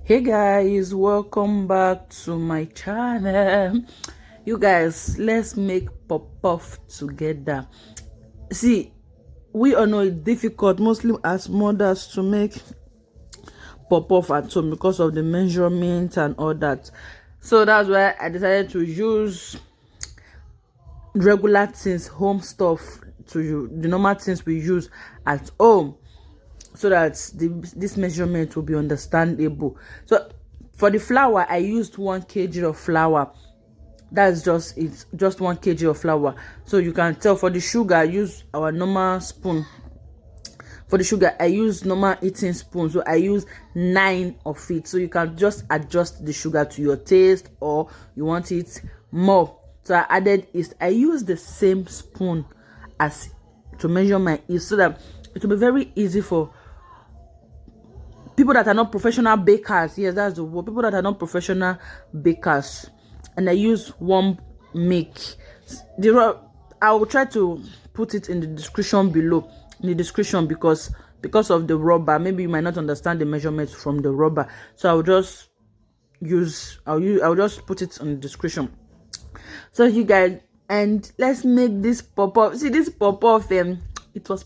Hey guys, welcome back to my channel. You guys, let's make puff together. See, we all know it's difficult, mostly as mothers, to make puff at home because of the measurement and all that. So that's why I decided to use regular things, home stuff, to the normal things we use at home, so that this measurement will be understandable. So for the flour, I used 1 kg of flour. That's just it, just 1 kg of flour. So you can tell. For the sugar, I use our normal spoon. For the sugar, I use normal eating spoon, so I use 9 of it. So you can just adjust the sugar to your taste, or you want it more. So I added yeast. I use the same spoon as to measure my yeast, so that it will be very easy for people that are not professional bakers. Yes, that's the word. People that are not professional bakers. And I use warm milk. I will try to put it in the description below. In the description, because of the rubber, maybe you might not understand the measurements from the rubber. So I'll just put it in the description. So you guys, and let's make this puff. See, this puff, it was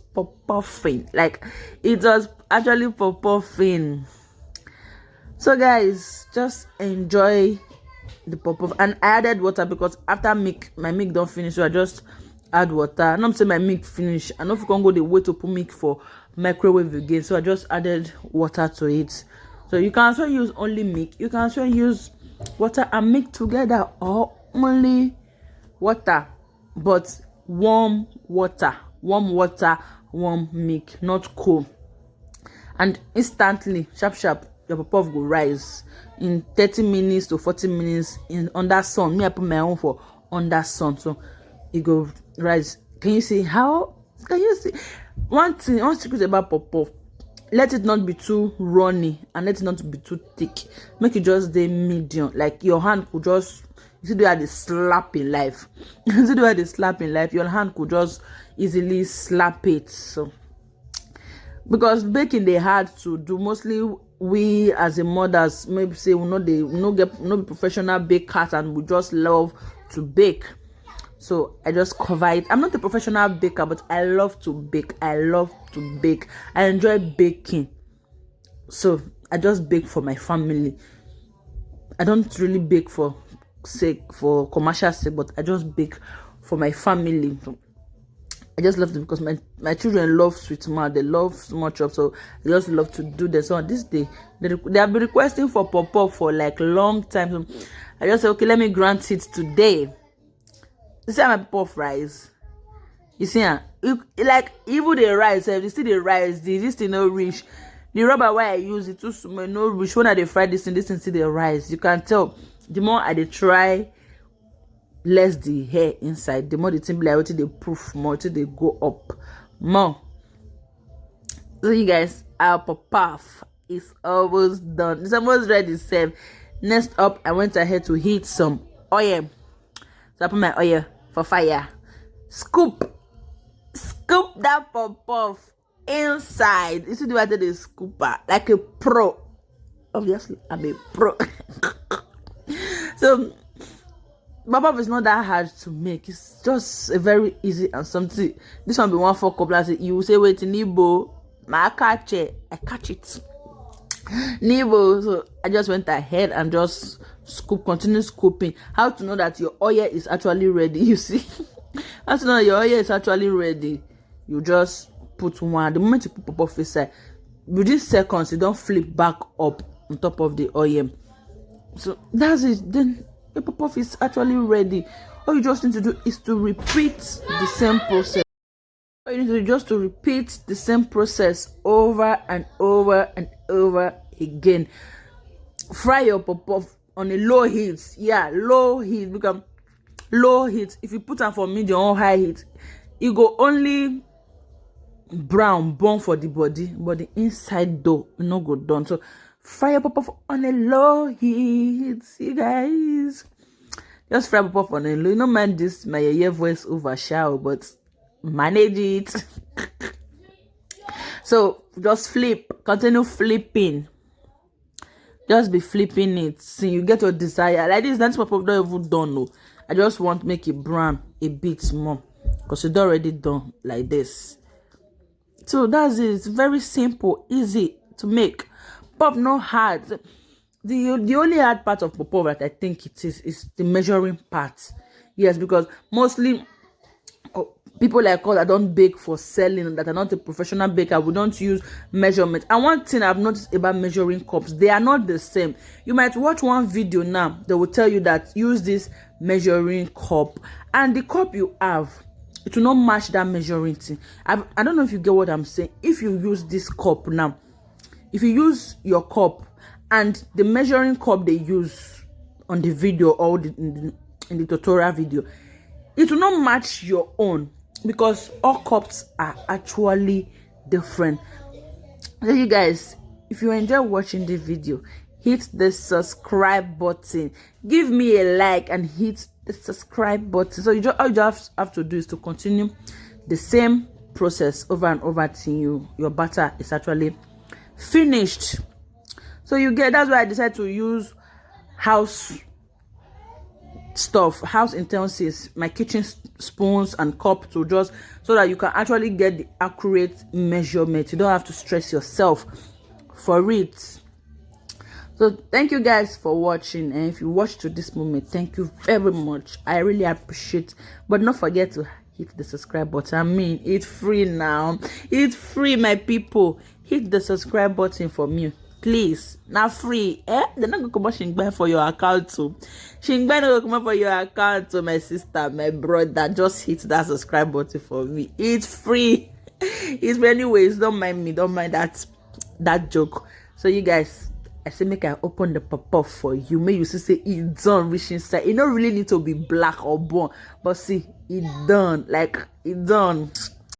puffing. Like, it was actually puffing. So guys, just enjoy the puff. And I added water because after my milk don't finish, so I just add water. And I'm saying my milk finish, I know if you can go the way to put milk for microwave again, so I just added water to it. So you can also use only milk, you can also use water and milk together, or only water, but warm water, warm milk, not cold. And instantly, sharp, your puff will rise in 30 minutes to 40 minutes in under sun. Me, I put my own for under sun, so it go rise. Can you see how? Can you see? One secret about puff: let it not be too runny and let it not be too thick. Make it just the medium. Like your hand could just, you see the way they slap in life. You see the way they slap in life. Your hand could just easily slap it. So because baking they hard to do, mostly we as a mothers maybe say we be professional bakers and we just love to bake. So I just cover it. I'm not a professional baker, but I love to bake. I enjoy baking. So I just bake for my family. I don't really bake for commercial sake, but I just bake for my family. So I just love it because my children love sweet mouth. They love small chops, so I just love to do this. So on this day, they have been requesting for puff for like long time. So I just said, okay, let me grant it today. You see how my puff rise? You see, like even the rice, you see the rice, this thing no reach. The rubber why I use it too small, no reach. When I fry this thing see the rice. You can tell. The more I try, less the hair inside. The more the thing be like, they proof more, till they go up more. So you guys, our puff is almost done. It's almost ready. Save. Next up, I went ahead to heat some oil. So I put my oil for fire. Scoop that puff inside. You see the way they scooper like a pro. Obviously, I'm a pro. So puff is not that hard to make. It's just a very easy and something. This one be one for couple. You will say, wait, Nibo, I catch it. Nibo. So I just went ahead and just continue scooping. How to know that your oil is actually ready? You see, how to know that your oil is actually ready? You just put one. The moment you put puff inside, within seconds, you don't flip back up on top of the oil. So that's it. Then the puff is actually ready. All you just need to do is to repeat the same process. All you need to do is to repeat the same process over and over and over again. Fry your puff on a low heat. Yeah, low heat. Become low heat. If you put them for medium or high heat, it go only burn for the body, but the inside dough no go done. So fry your puff on a low heat. You guys, just fry your puff on a low. You don't mind this my ear voice over shower, but manage it. So just continue flipping. just be flipping it. See, you get your desire. Like this, that's what not even done. No, I just want to make it brown a bit more because it's already done like this. So that's it. It's very simple, easy to make. Puff not hard. The only hard part of puff that I think it is the measuring part. Yes, because mostly people like us that don't bake for selling, that are not a professional baker, we don't use measurement. And one thing I've noticed about measuring cups, they are not the same. You might watch one video now, they will tell you that use this measuring cup, and the cup you have, it will not match that measuring thing. I don't know if you get what I'm saying. If you use this cup now, if you use your cup and the measuring cup they use on the video or in the tutorial video, it will not match your own, because all cups are actually different. So you guys, if you enjoy watching this video, hit the subscribe button, give me a like and hit the subscribe button. So all you just have to do is to continue the same process over and over till your batter is actually finished. So that's why I decided to use house stuff, house utensils, my kitchen spoons and cup, to just so that you can actually get the accurate measurement. You don't have to stress yourself for it. So thank you guys for watching, and if you watched to this moment, thank you very much. I really appreciate. But don't forget to hit the subscribe button. I mean, it's free now. It's free, my people. Hit the subscribe button for me, please. Now free. They're not gonna come shingbai for your account too. Shingbai not gonna come for your account to my sister, my brother. Just hit that subscribe button for me. It's free. It's anyways. Don't mind me. Don't mind that joke. So you guys, I say make I open the puff for you. May you say it's done reach inside. It don't really need to be black or brown, but see, it done. Like it done.